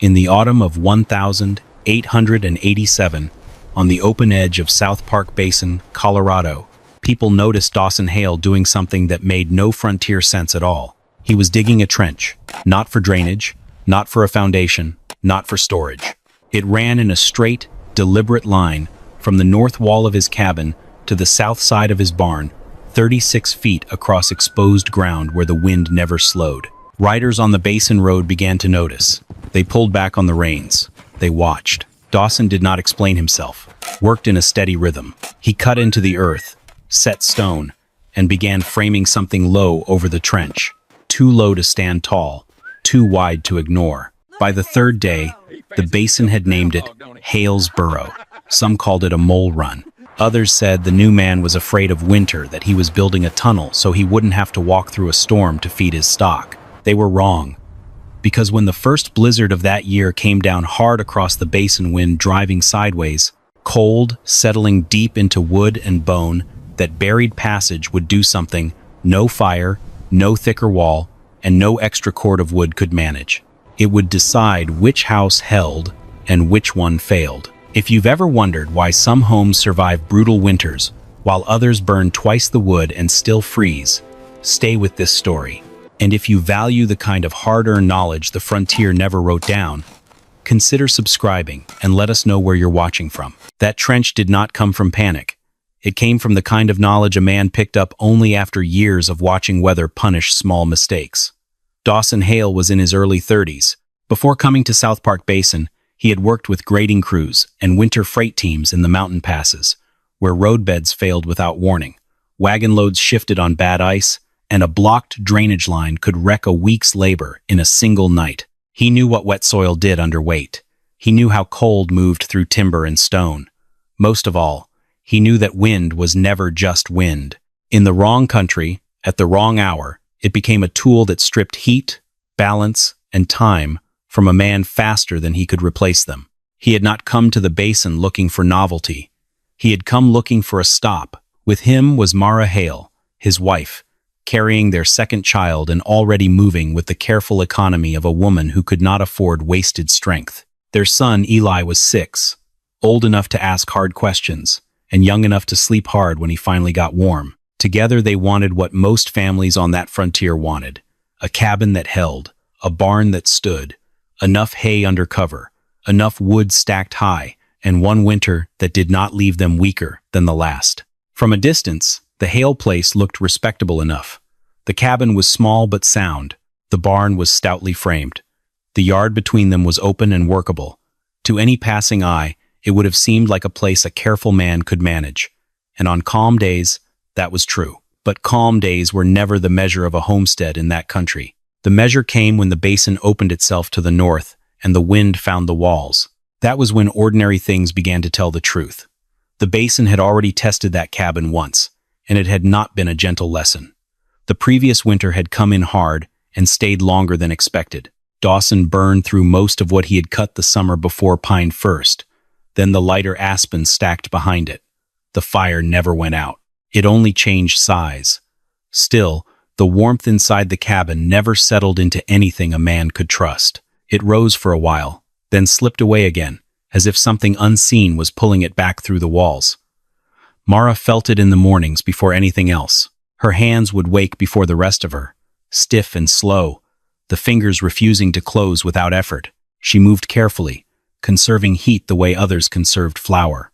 In the autumn of 1887, on the open edge of South Park Basin, Colorado, people noticed Dawson Hale doing something that made no frontier sense at all. He was digging a trench, not for drainage, not for a foundation, not for storage. It ran in a straight, deliberate line from the north wall of his cabin to the south side of his barn, 36 feet across exposed ground where the wind never slowed. Riders on the Basin Road began to notice. They pulled back on the reins. They watched. Dawson did not explain himself, worked in a steady rhythm. He cut into the earth, set stone, and began framing something low over the trench, too low to stand tall, too wide to ignore. By the third day, the basin had named it Hale's Burrow. Some called it a mole run. Others said the new man was afraid of winter, that he was building a tunnel so he wouldn't have to walk through a storm to feed his stock. They were wrong, because when the first blizzard of that year came down hard across the basin, wind driving sideways, cold, settling deep into wood and bone, that buried passage would do something no fire, no thicker wall, and no extra cord of wood could manage. It would decide which house held and which one failed. If you've ever wondered why some homes survive brutal winters while others burn twice the wood and still freeze, stay with this story. And if you value the kind of hard-earned knowledge the frontier never wrote down, consider subscribing and let us know where you're watching from. That trench did not come from panic. It came from the kind of knowledge a man picked up only after years of watching weather punish small mistakes. Dawson Hale was in his early 30s. Before coming to South Park Basin, he had worked with grading crews and winter freight teams in the mountain passes, where roadbeds failed without warning, wagon loads shifted on bad ice, and a blocked drainage line could wreck a week's labor in a single night. He knew what wet soil did under weight. He knew how cold moved through timber and stone. Most of all, he knew that wind was never just wind. In the wrong country, at the wrong hour, it became a tool that stripped heat, balance, and time from a man faster than he could replace them. He had not come to the basin looking for novelty. He had come looking for a stop. With him was Mara Hale, his wife, carrying their second child and already moving with the careful economy of a woman who could not afford wasted strength. Their son, Eli, was 6, old enough to ask hard questions, and young enough to sleep hard when he finally got warm. Together they wanted what most families on that frontier wanted: a cabin that held, a barn that stood, enough hay under cover, enough wood stacked high, and one winter that did not leave them weaker than the last. From a distance, the Hale place looked respectable enough. The cabin was small but sound. The barn was stoutly framed. The yard between them was open and workable. To any passing eye, it would have seemed like a place a careful man could manage. And on calm days, that was true. But calm days were never the measure of a homestead in that country. The measure came when the basin opened itself to the north and the wind found the walls. That was when ordinary things began to tell the truth. The basin had already tested that cabin once, and it had not been a gentle lesson. The previous winter had come in hard and stayed longer than expected. Dawson burned through most of what he had cut the summer before pine first, then the lighter aspen stacked behind it. The fire never went out. It only changed size. Still, the warmth inside the cabin never settled into anything a man could trust. It rose for a while, then slipped away again, as if something unseen was pulling it back through the walls. Mara felt it in the mornings before anything else. Her hands would wake before the rest of her, stiff and slow, the fingers refusing to close without effort. She moved carefully, conserving heat the way others conserved flour.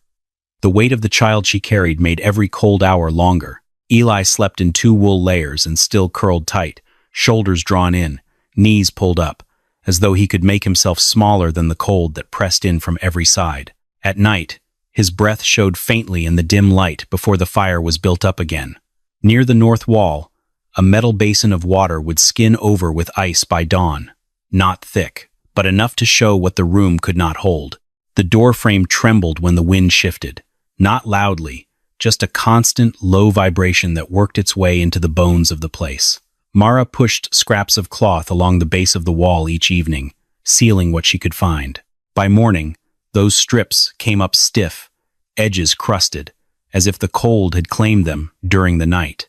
The weight of the child she carried made every cold hour longer. Eli slept in 2 wool layers and still curled tight, shoulders drawn in, knees pulled up, as though he could make himself smaller than the cold that pressed in from every side. At night, his breath showed faintly in the dim light before the fire was built up again. Near the north wall, a metal basin of water would skin over with ice by dawn. Not thick, but enough to show what the room could not hold. The door frame trembled when the wind shifted, not loudly, just a constant, low vibration that worked its way into the bones of the place. Mara pushed scraps of cloth along the base of the wall each evening, sealing what she could find. By morning, those strips came up stiff, edges crusted, as if the cold had claimed them during the night.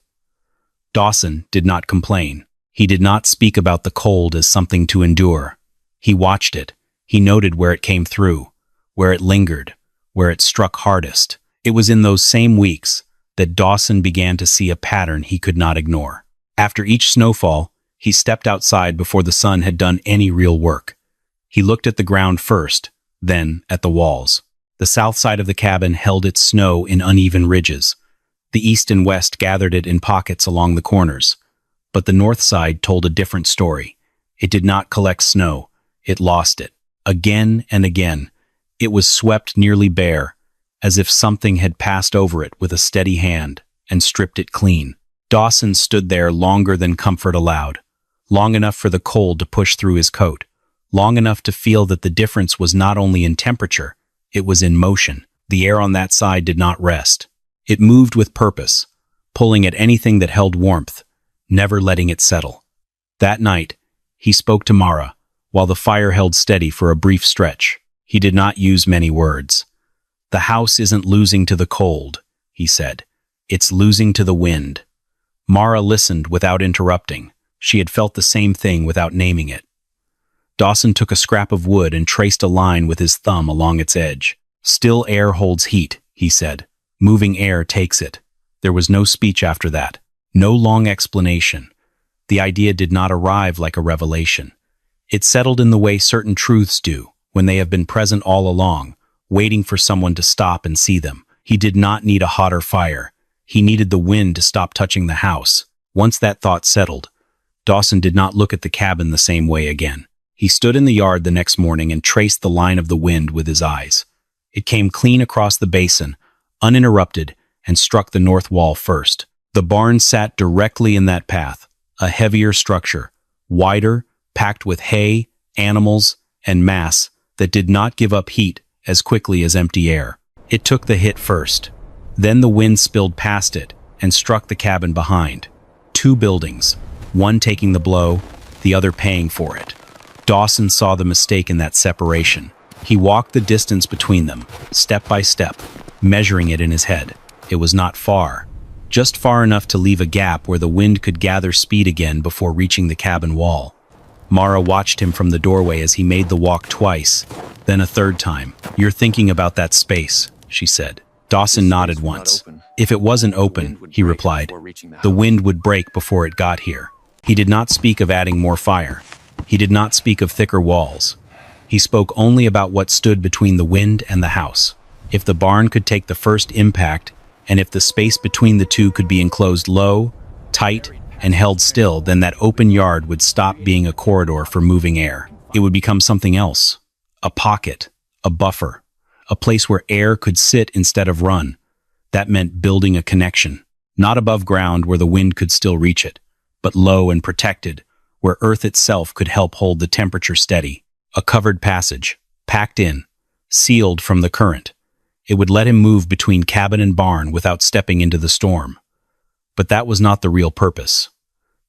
Dawson did not complain. He did not speak about the cold as something to endure. He watched it. He noted where it came through, where it lingered, where it struck hardest. It was in those same weeks that Dawson began to see a pattern he could not ignore. After each snowfall, he stepped outside before the sun had done any real work. He looked at the ground first, then at the walls. The south side of the cabin held its snow in uneven ridges. The east and west gathered it in pockets along the corners. But the north side told a different story. It did not collect snow. It lost it. Again and again. It was swept nearly bare, as if something had passed over it with a steady hand and stripped it clean. Dawson stood there longer than comfort allowed, long enough for the cold to push through his coat, long enough to feel that the difference was not only in temperature, it was in motion. The air on that side did not rest. It moved with purpose, pulling at anything that held warmth, never letting it settle. That night, he spoke to Mara, while the fire held steady for a brief stretch. He did not use many words. "The house isn't losing to the cold," he said. "It's losing to the wind." Mara listened without interrupting. She had felt the same thing without naming it. Dawson took a scrap of wood and traced a line with his thumb along its edge. "Still air holds heat," he said. "Moving air takes it." There was no speech after that. No long explanation. The idea did not arrive like a revelation. It settled in the way certain truths do, when they have been present all along, waiting for someone to stop and see them. He did not need a hotter fire. He needed the wind to stop touching the house. Once that thought settled, Dawson did not look at the cabin the same way again. He stood in the yard the next morning and traced the line of the wind with his eyes. It came clean across the basin, uninterrupted, and struck the north wall first. The barn sat directly in that path, a heavier structure, wider, packed with hay, animals, and mass that did not give up heat as quickly as empty air. It took the hit first. Then the wind spilled past it and struck the cabin behind. Two buildings, one taking the blow, the other paying for it. Dawson saw the mistake in that separation. He walked the distance between them, step by step, measuring it in his head. It was not far, just far enough to leave a gap where the wind could gather speed again before reaching the cabin wall. Mara watched him from the doorway as he made the walk twice, then a third time. "You're thinking about that space," she said. Dawson nodded once. "If it wasn't open," he replied, "the wind would break before it got here." He did not speak of adding more fire. He did not speak of thicker walls. He spoke only about what stood between the wind and the house. If the barn could take the first impact, and if the space between the two could be enclosed low, tight, and held still, then that open yard would stop being a corridor for moving air. It would become something else. A pocket, a buffer, a place where air could sit instead of run. That meant building a connection, not above ground where the wind could still reach it, but low and protected, where earth itself could help hold the temperature steady. A covered passage, packed in, sealed from the current. It would let him move between cabin and barn without stepping into the storm. But that was not the real purpose.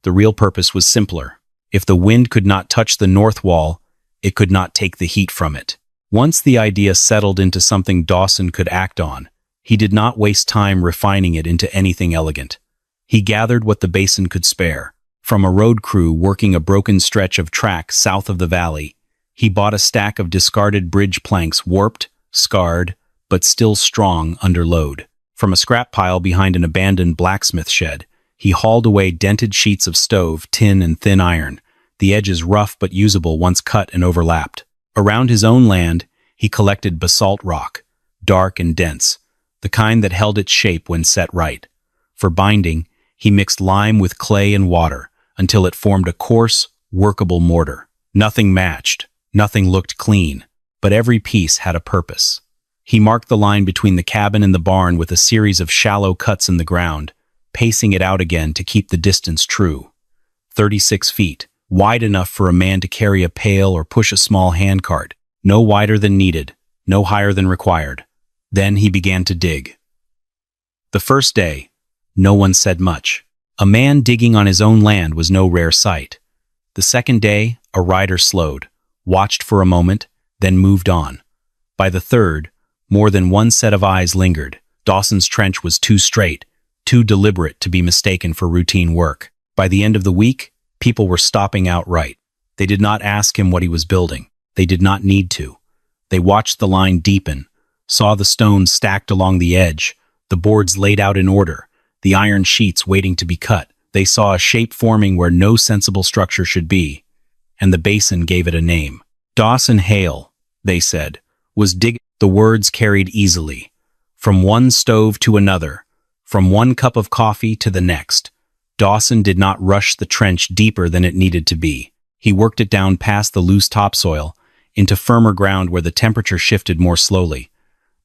The real purpose was simpler. If the wind could not touch the north wall, it could not take the heat from it. Once the idea settled into something Dawson could act on, he did not waste time refining it into anything elegant. He gathered what the basin could spare. From a road crew working a broken stretch of track south of the valley, he bought a stack of discarded bridge planks, warped, scarred, but still strong under load. From a scrap pile behind an abandoned blacksmith shed, he hauled away dented sheets of stove, tin, and thin iron, the edges rough but usable once cut and overlapped. Around his own land, he collected basalt rock, dark and dense, the kind that held its shape when set right. For binding, he mixed lime with clay and water until it formed a coarse, workable mortar. Nothing matched, nothing looked clean, but every piece had a purpose. He marked the line between the cabin and the barn with a series of shallow cuts in the ground, pacing it out again to keep the distance true. 36 feet, wide enough for a man to carry a pail or push a small handcart, no wider than needed, no higher than required. Then he began to dig. The first day, no one said much. A man digging on his own land was no rare sight. The second day, a rider slowed, watched for a moment, then moved on. By the third, more than one set of eyes lingered. Dawson's trench was too straight, too deliberate to be mistaken for routine work. By the end of the week, people were stopping outright. They did not ask him what he was building. They did not need to. They watched the line deepen, saw the stones stacked along the edge, the boards laid out in order, the iron sheets waiting to be cut. They saw a shape forming where no sensible structure should be, and the basin gave it a name. Dawson Hale, they said, was digging. The words carried easily. From one stove to another, from one cup of coffee to the next. Dawson did not rush the trench deeper than it needed to be. He worked it down past the loose topsoil, into firmer ground where the temperature shifted more slowly.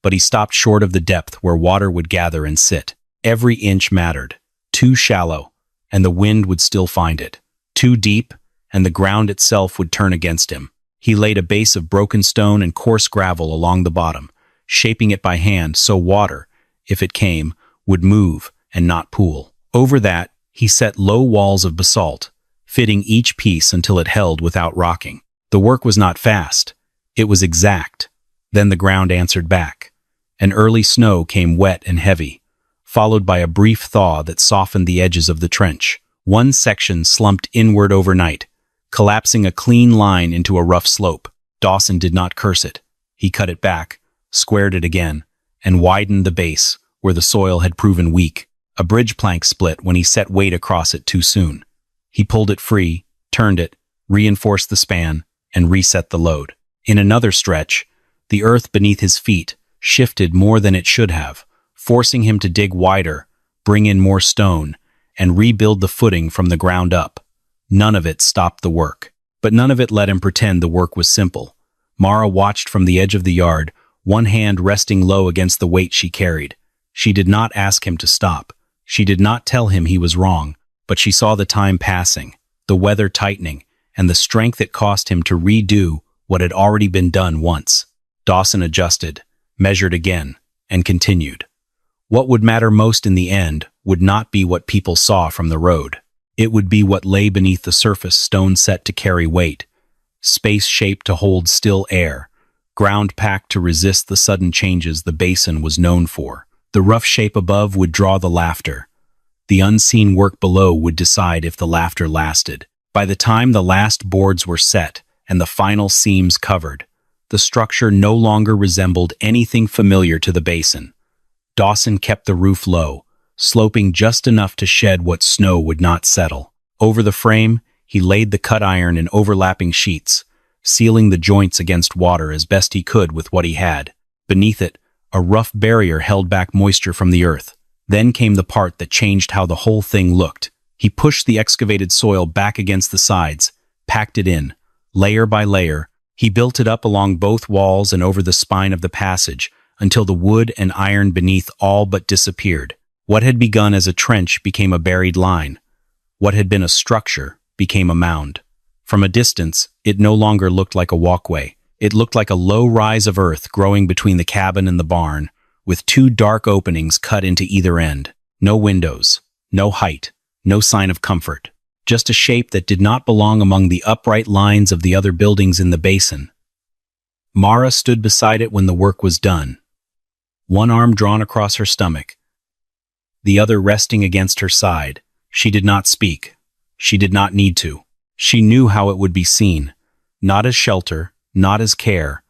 But he stopped short of the depth where water would gather and sit. Every inch mattered. Too shallow, and the wind would still find it. Too deep, and the ground itself would turn against him. He laid a base of broken stone and coarse gravel along the bottom, shaping it by hand so water, if it came, would move and not pool. Over that, he set low walls of basalt, fitting each piece until it held without rocking. The work was not fast. It was exact. Then the ground answered back. An early snow came wet and heavy, followed by a brief thaw that softened the edges of the trench. One section slumped inward overnight, collapsing a clean line into a rough slope. Dawson did not curse it. He cut it back, squared it again, and widened the base where the soil had proven weak. A bridge plank split when he set weight across it too soon. He pulled it free, turned it, reinforced the span, and reset the load. In another stretch, the earth beneath his feet shifted more than it should have, forcing him to dig wider, bring in more stone, and rebuild the footing from the ground up. None of it stopped the work, but none of it let him pretend the work was simple. Mara watched from the edge of the yard, one hand resting low against the weight she carried. She did not ask him to stop. She did not tell him he was wrong, but she saw the time passing, the weather tightening, and the strength it cost him to redo what had already been done once. Dawson adjusted, measured again, and continued. What would matter most in the end would not be what people saw from the road. It would be what lay beneath the surface, stone set to carry weight, space shaped to hold still air, ground packed to resist the sudden changes the basin was known for. The rough shape above would draw the laughter. The unseen work below would decide if the laughter lasted. By the time the last boards were set and the final seams covered, the structure no longer resembled anything familiar to the basin. Dawson kept the roof low, sloping just enough to shed what snow would not settle. Over the frame, he laid the cut iron in overlapping sheets, sealing the joints against water as best he could with what he had. Beneath it, a rough barrier held back moisture from the earth. Then came the part that changed how the whole thing looked. He pushed the excavated soil back against the sides, packed it in. Layer by layer, he built it up along both walls and over the spine of the passage, until the wood and iron beneath all but disappeared. What had begun as a trench became a buried line. What had been a structure became a mound. From a distance, it no longer looked like a walkway. It looked like a low rise of earth growing between the cabin and the barn, with two dark openings cut into either end. No windows, no height, no sign of comfort. Just a shape that did not belong among the upright lines of the other buildings in the basin. Mara stood beside it when the work was done, one arm drawn across her stomach, the other resting against her side. She did not speak. She did not need to. She knew how it would be seen, not as shelter, not as care,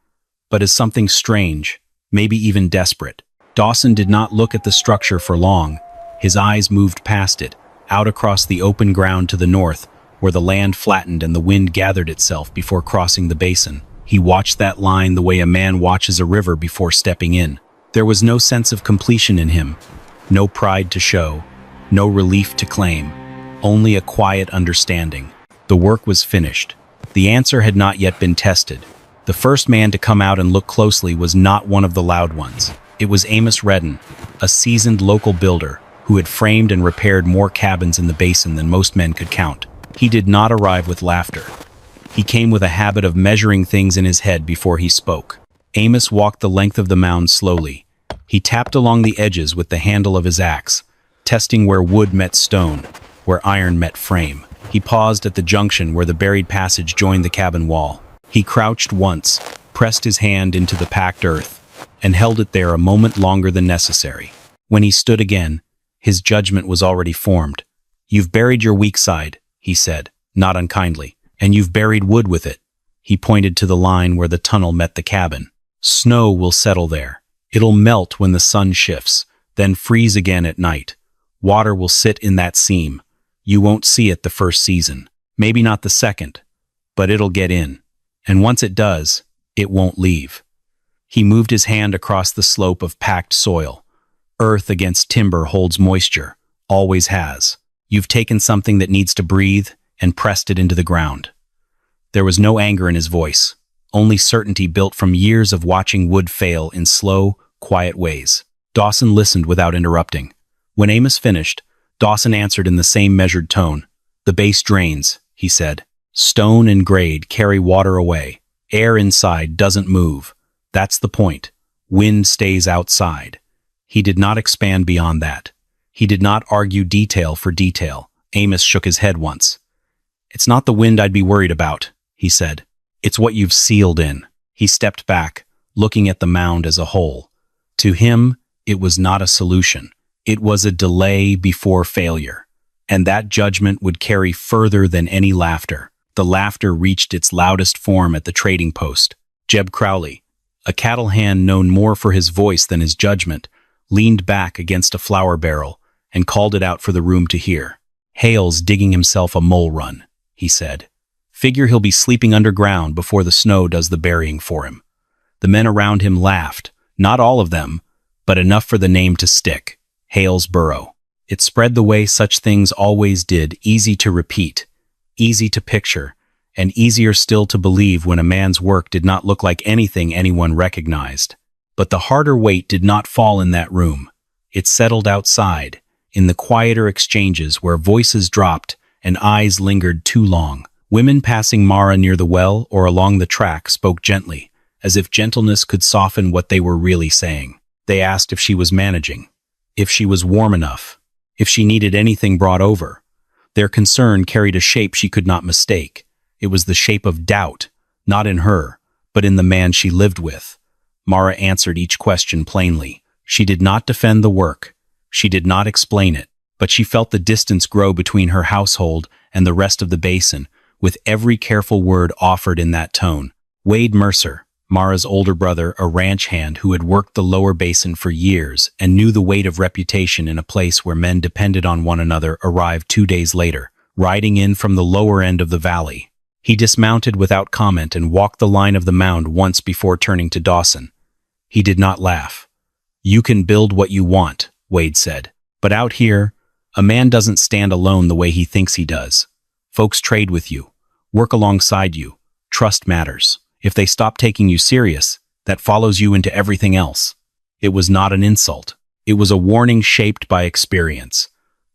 but as something strange, maybe even desperate. Dawson did not look at the structure for long. His eyes moved past it, out across the open ground to the north, where the land flattened and the wind gathered itself before crossing the basin. He watched that line the way a man watches a river before stepping in. There was no sense of completion in him, no pride to show, no relief to claim, only a quiet understanding. The work was finished. The answer had not yet been tested. The first man to come out and look closely was not one of the loud ones. It was Amos Redden, a seasoned local builder who had framed and repaired more cabins in the basin than most men could count. He did not arrive with laughter. He came with a habit of measuring things in his head before he spoke. Amos walked the length of the mound slowly. He tapped along the edges with the handle of his axe, testing where wood met stone, where iron met frame. He paused at the junction where the buried passage joined the cabin wall. He crouched once, pressed his hand into the packed earth, and held it there a moment longer than necessary. When he stood again, his judgment was already formed. "You've buried your weak side," he said, not unkindly, "and you've buried wood with it." He pointed to the line where the tunnel met the cabin. Snow will settle there. It'll melt when the sun shifts, then freeze again at night. Water will sit in that seam. You won't see it the first season. Maybe not the second. But it'll get in. And once it does, it won't leave. He moved his hand across the slope of packed soil. Earth against timber holds moisture. Always has. You've taken something that needs to breathe and pressed it into the ground. There was no anger in his voice, only certainty built from years of watching wood fail in slow, quiet ways. Dawson listened without interrupting. When Amos finished, Dawson answered in the same measured tone. "The base drains," he said. "Stone and grade carry water away. Air inside doesn't move. That's the point. Wind stays outside." He did not expand beyond that. He did not argue detail for detail. Amos shook his head once. "It's not the wind I'd be worried about," he said. "It's what you've sealed in." He stepped back, looking at the mound as a whole. To him, it was not a solution. It was a delay before failure. And that judgment would carry further than any laughter. The laughter reached its loudest form at the trading post. Jeb Crowley, a cattle hand known more for his voice than his judgment, leaned back against a flour barrel and called it out for the room to hear. "Hale's digging himself a mole run," he said. "Figure he'll be sleeping underground before the snow does the burying for him." The men around him laughed, not all of them, but enough for the name to stick. Hale's burrow. It spread the way such things always did, easy to repeat, easy to picture, and easier still to believe when a man's work did not look like anything anyone recognized. But the harder weight did not fall in that room. It settled outside, in the quieter exchanges where voices dropped and eyes lingered too long. Women passing Mara near the well or along the track spoke gently, as if gentleness could soften what they were really saying. They asked if she was managing, if she was warm enough, if she needed anything brought over. Their concern carried a shape she could not mistake. It was the shape of doubt, not in her, but in the man she lived with. Mara answered each question plainly. She did not defend the work. She did not explain it, but she felt the distance grow between her household and the rest of the basin, with every careful word offered in that tone. Wade Mercer, Mara's older brother, a ranch hand who had worked the lower basin for years and knew the weight of reputation in a place where men depended on one another, arrived 2 days later, riding in from the lower end of the valley. He dismounted without comment and walked the line of the mound once before turning to Dawson. He did not laugh. "You can build what you want," Wade said. "But out here, a man doesn't stand alone the way he thinks he does. Folks trade with you, work alongside you. Trust matters. If they stop taking you serious, that follows you into everything else." It was not an insult. It was a warning shaped by experience.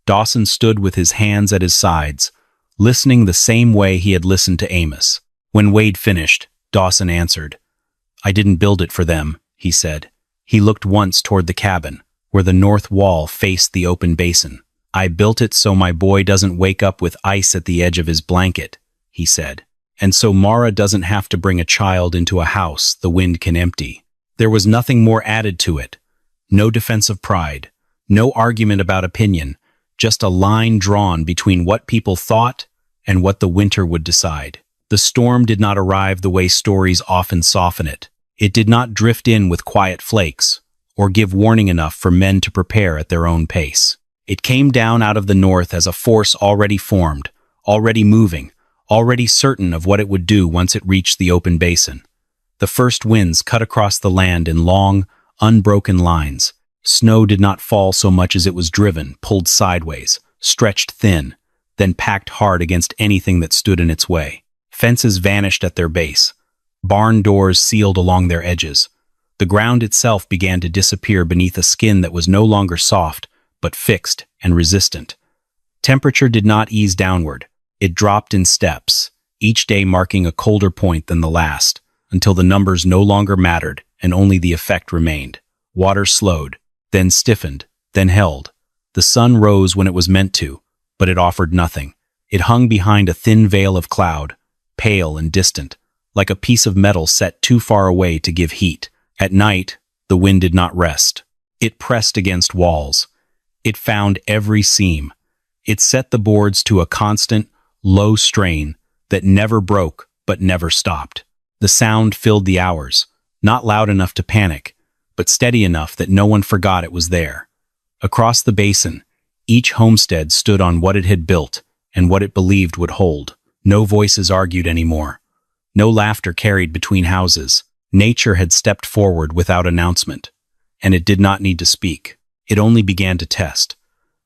Dawson stood with his hands at his sides, listening the same way he had listened to Amos. When Wade finished, Dawson answered. "I didn't build it for them," he said. He looked once toward the cabin, where the north wall faced the open basin. "I built it so my boy doesn't wake up with ice at the edge of his blanket," he said. "And so Mara doesn't have to bring a child into a house the wind can empty." There was nothing more added to it. No defense of pride, no argument about opinion, just a line drawn between what people thought and what the winter would decide. The storm did not arrive the way stories often soften it. It did not drift in with quiet flakes, or give warning enough for men to prepare at their own pace. It came down out of the north as a force already formed, already moving, already certain of what it would do once it reached the open basin. The first winds cut across the land in long, unbroken lines. Snow did not fall so much as it was driven, pulled sideways, stretched thin, then packed hard against anything that stood in its way. Fences vanished at their base. Barn doors sealed along their edges. The ground itself began to disappear beneath a skin that was no longer soft, but fixed and resistant. Temperature did not ease downward. It dropped in steps, each day marking a colder point than the last, until the numbers no longer mattered and only the effect remained. Water slowed, then stiffened, then held. The sun rose when it was meant to, but it offered nothing. It hung behind a thin veil of cloud, pale and distant, like a piece of metal set too far away to give heat. At night, the wind did not rest. It pressed against walls. It found every seam. It set the boards to a constant, low strain that never broke but never stopped. The sound filled the hours, not loud enough to panic, but steady enough that no one forgot it was there. Across the basin, each homestead stood on what it had built and what it believed would hold. No voices argued anymore. No laughter carried between houses. Nature had stepped forward without announcement, and it did not need to speak. It only began to test.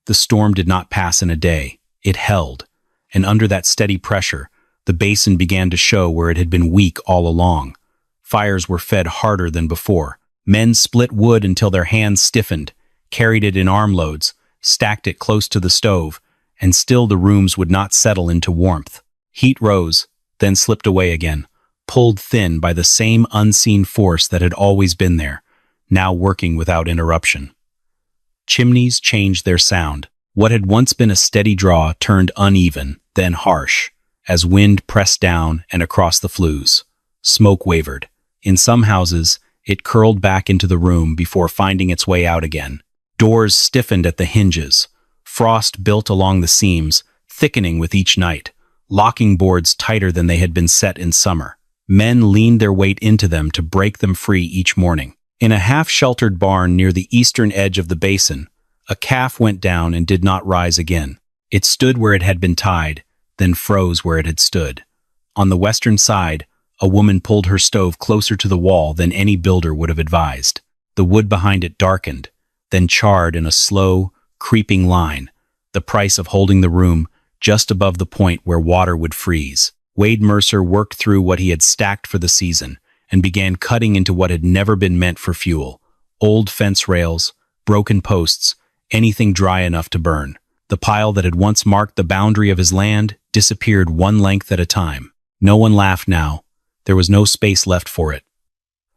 The storm did not pass in a day. It held, and under that steady pressure, the basin began to show where it had been weak all along. Fires were fed harder than before. Men split wood until their hands stiffened, carried it in armloads, stacked it close to the stove, and still the rooms would not settle into warmth. Heat rose, then slipped away again, pulled thin by the same unseen force that had always been there, now working without interruption. Chimneys changed their sound. What had once been a steady draw turned uneven, then harsh, as wind pressed down and across the flues. Smoke wavered. In some houses, it curled back into the room before finding its way out again. Doors stiffened at the hinges. Frost built along the seams, thickening with each night, locking boards tighter than they had been set in summer. Men leaned their weight into them to break them free each morning. In a half-sheltered barn near the eastern edge of the basin, a calf went down and did not rise again. It stood where it had been tied, then froze where it had stood. On the western side, a woman pulled her stove closer to the wall than any builder would have advised. The wood behind it darkened, then charred in a slow, creeping line, the price of holding the room just above the point where water would freeze. Wade Mercer worked through what he had stacked for the season and began cutting into what had never been meant for fuel. Old fence rails, broken posts, anything dry enough to burn. The pile that had once marked the boundary of his land disappeared one length at a time. No one laughed now. There was no space left for it.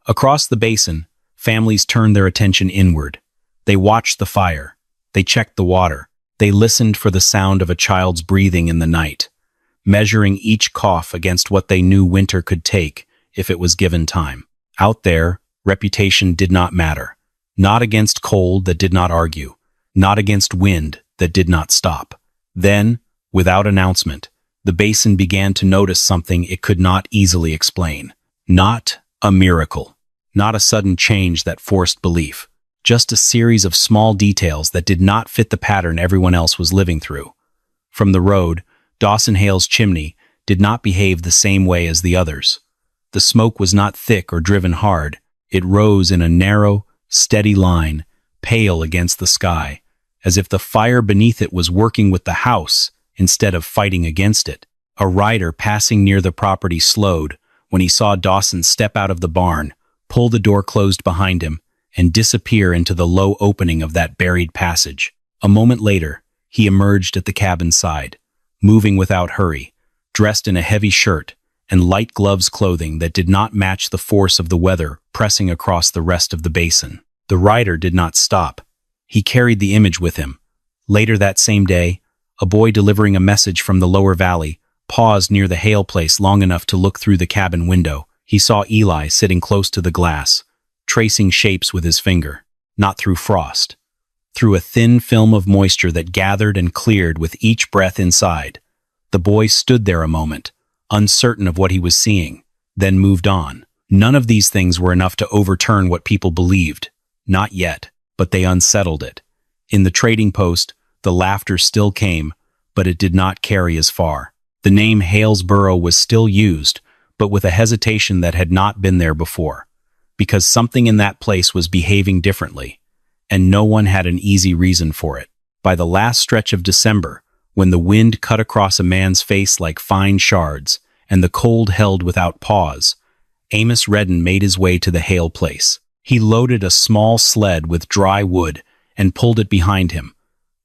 Across the basin, families turned their attention inward. They watched the fire. They checked the water. They listened for the sound of a child's breathing in the night, measuring each cough against what they knew winter could take if it was given time. Out there, reputation did not matter. Not against cold that did not argue. Not against wind that did not stop. Then, without announcement, the basin began to notice something it could not easily explain. Not a miracle. Not a sudden change that forced belief. Just a series of small details that did not fit the pattern everyone else was living through. From the road, Dawson Hale's chimney did not behave the same way as the others. The smoke was not thick or driven hard. It rose in a narrow, steady line, pale against the sky, as if the fire beneath it was working with the house instead of fighting against it. A rider passing near the property slowed when he saw Dawson step out of the barn, pull the door closed behind him, and disappear into the low opening of that buried passage. A moment later, he emerged at the cabin side, moving without hurry, dressed in a heavy shirt and light gloves clothing that did not match the force of the weather pressing across the rest of the basin. The rider did not stop. He carried the image with him. Later that same day, a boy delivering a message from the lower valley paused near the Hale place long enough to look through the cabin window. He saw Eli sitting close to the glass, tracing shapes with his finger, not through frost, through a thin film of moisture that gathered and cleared with each breath inside. The boy stood there a moment, uncertain of what he was seeing, then moved on. None of these things were enough to overturn what people believed. Not yet, but they unsettled it. In the trading post, the laughter still came, but it did not carry as far. The name Halesboro was still used, but with a hesitation that had not been there before, because something in that place was behaving differently, and no one had an easy reason for it. By the last stretch of December, when the wind cut across a man's face like fine shards, and the cold held without pause, Amos Redden made his way to the Hale place. He loaded a small sled with dry wood and pulled it behind him,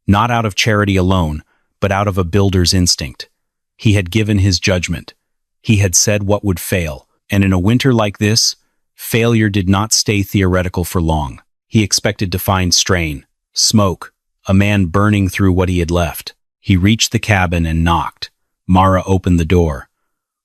not out of charity alone, but out of a builder's instinct. He had given his judgment. He had said what would fail, and in a winter like this, failure did not stay theoretical for long. He expected to find strain, smoke, a man burning through what he had left. He reached the cabin and knocked. Mara opened the door.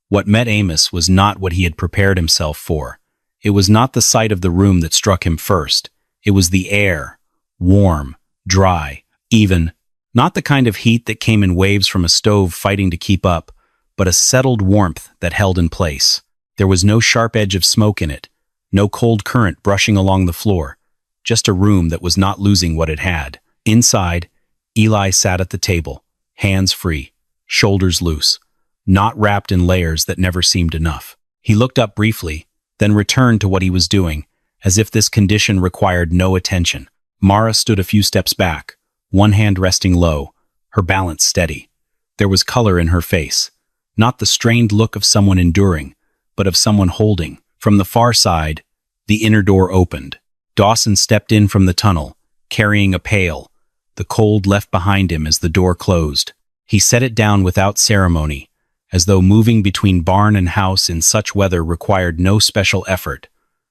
What met Amos was not what he had prepared himself for. It was not the sight of the room that struck him first. It was the air, warm, dry, even, not the kind of heat that came in waves from a stove fighting to keep up, but a settled warmth that held in place. There was no sharp edge of smoke in it, no cold current brushing along the floor, just a room that was not losing what it had. Inside, Eli sat at the table, hands free, shoulders loose, not wrapped in layers that never seemed enough. He looked up briefly, then returned to what he was doing, as if this condition required no attention. Mara stood a few steps back, one hand resting low, her balance steady. There was color in her face, not the strained look of someone enduring, but of someone holding. From the far side, the inner door opened. Dawson stepped in from the tunnel, carrying a pail, the cold left behind him as the door closed. He set it down without ceremony, as though moving between barn and house in such weather required no special effort.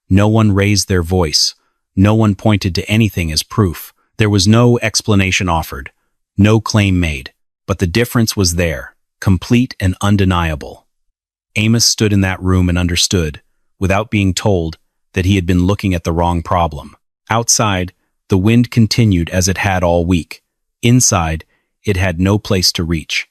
No one raised their voice. No one pointed to anything as proof. There was no explanation offered, no claim made, but the difference was there, complete and undeniable. Amos stood in that room and understood, without being told, that he had been looking at the wrong problem. Outside, the wind continued as it had all week. Inside, it had no place to reach.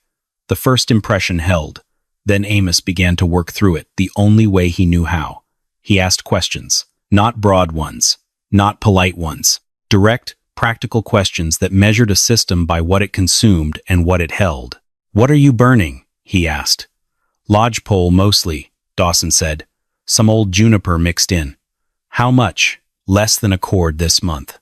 The first impression held. Then Amos began to work through it the only way he knew how. He asked questions, not broad ones, not polite ones, direct, practical questions that measured a system by what it consumed and what it held. "What are you burning?" he asked. "Lodgepole mostly," Dawson said. "Some old juniper mixed in." "How much?" "Less than a cord this month."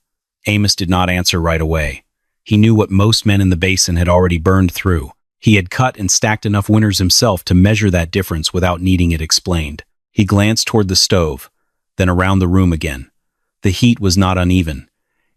Amos did not answer right away. He knew what most men in the basin had already burned through. He had cut and stacked enough winters himself to measure that difference without needing it explained. He glanced toward the stove, then around the room again. The heat was not uneven.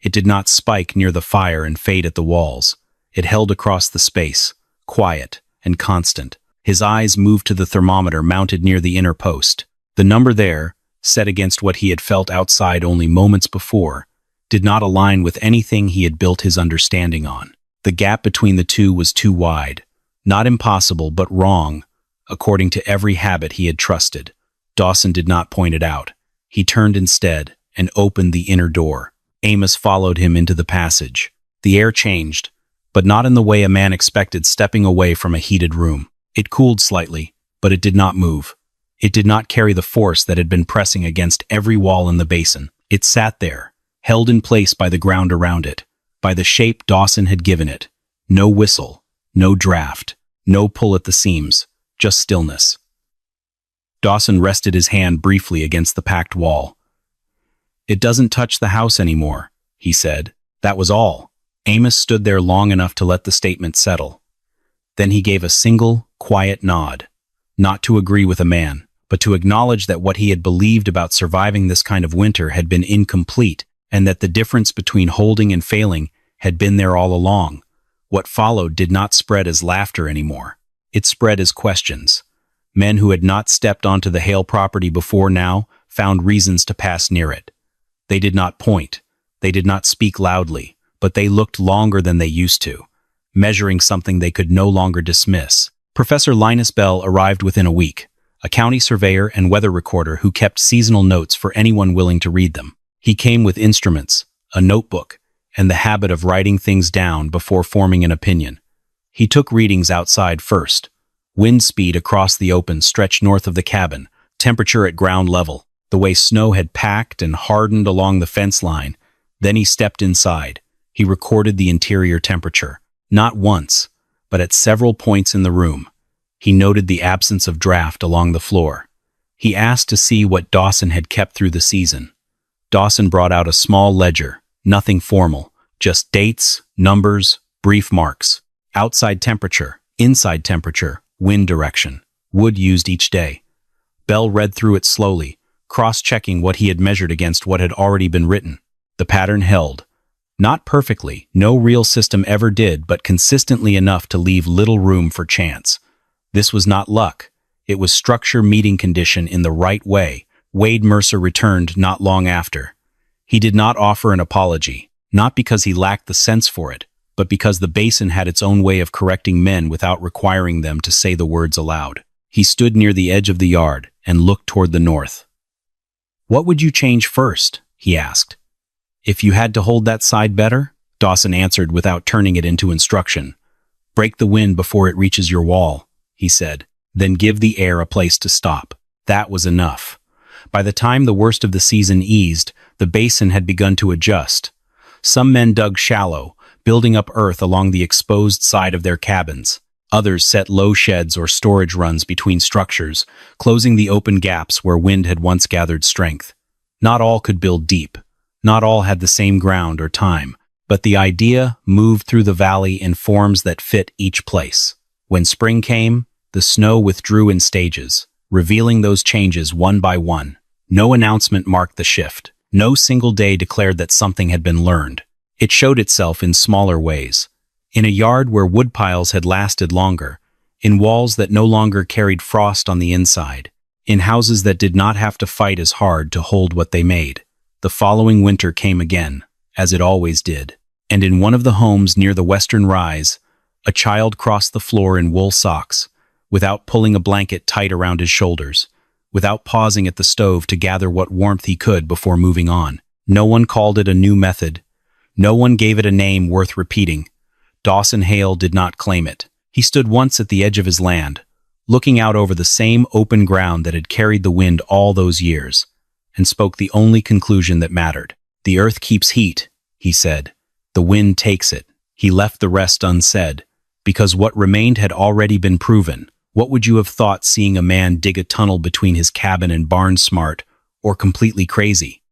It did not spike near the fire and fade at the walls. It held across the space, quiet and constant. His eyes moved to the thermometer mounted near the inner post. The number there, set against what he had felt outside only moments before, did not align with anything he had built his understanding on. The gap between the two was too wide. Not impossible, but wrong, according to every habit he had trusted. Dawson did not point it out. He turned instead and opened the inner door. Amos followed him into the passage. The air changed, but not in the way a man expected stepping away from a heated room. It cooled slightly, but it did not move. It did not carry the force that had been pressing against every wall in the basin. It sat there, held in place by the ground around it, by the shape Dawson had given it. No whistle, no draft, no pull at the seams, just stillness. Dawson rested his hand briefly against the packed wall. "It doesn't touch the house anymore," he said. That was all. Amos stood there long enough to let the statement settle. Then he gave a single, quiet nod, not to agree with a man, but to acknowledge that what he had believed about surviving this kind of winter had been incomplete, and that the difference between holding and failing had been there all along. What followed did not spread as laughter anymore. It spread as questions. Men who had not stepped onto the Hale property before now found reasons to pass near it. They did not point. They did not speak loudly, but they looked longer than they used to, measuring something they could no longer dismiss. Professor Linus Bell arrived within a week, a county surveyor and weather recorder who kept seasonal notes for anyone willing to read them. He came with instruments, a notebook, and the habit of writing things down before forming an opinion. He took readings outside first. Wind speed across the open stretched north of the cabin, temperature at ground level, the way snow had packed and hardened along the fence line. Then he stepped inside. He recorded the interior temperature, not once, but at several points in the room. He noted the absence of draft along the floor. He asked to see what Dawson had kept through the season. Dawson brought out a small ledger, nothing formal, just dates, numbers, brief marks. Outside temperature, inside temperature, wind direction, wood used each day. Bell read through it slowly, cross-checking what he had measured against what had already been written. The pattern held. Not perfectly, no real system ever did, but consistently enough to leave little room for chance. This was not luck. It was structure meeting condition in the right way. Wade Mercer returned not long after. He did not offer an apology, not because he lacked the sense for it, but because the basin had its own way of correcting men without requiring them to say the words aloud. He stood near the edge of the yard and looked toward the north. "What would you change first?" he asked. "If you had to hold that side better?" Dawson answered without turning it into instruction. "Break the wind before it reaches your wall," he said. then give the air a place to stop. That was enough. By the time the worst of the season eased, the basin had begun to adjust. Some men dug shallow, building up earth along the exposed side of their cabins. Others set low sheds or storage runs between structures, closing the open gaps where wind had once gathered strength. Not all could build deep. Not all had the same ground or time. But the idea moved through the valley in forms that fit each place. When spring came, the snow withdrew in stages, revealing those changes one by one. No announcement marked the shift. No single day declared that something had been learned. It showed itself in smaller ways. In a yard where woodpiles had lasted longer, in walls that no longer carried frost on the inside, in houses that did not have to fight as hard to hold what they made. The following winter came again, as it always did, and in one of the homes near the western rise, a child crossed the floor in wool socks, without pulling a blanket tight around his shoulders, without pausing at the stove to gather what warmth he could before moving on. No one called it a new method. No one gave it a name worth repeating. Dawson Hale did not claim it. He stood once at the edge of his land, looking out over the same open ground that had carried the wind all those years, and spoke the only conclusion that mattered. "The earth keeps heat," he said. "The wind takes it." He left the rest unsaid, because what remained had already been proven. What would you have thought seeing a man dig a tunnel between his cabin and barn smart, or completely crazy?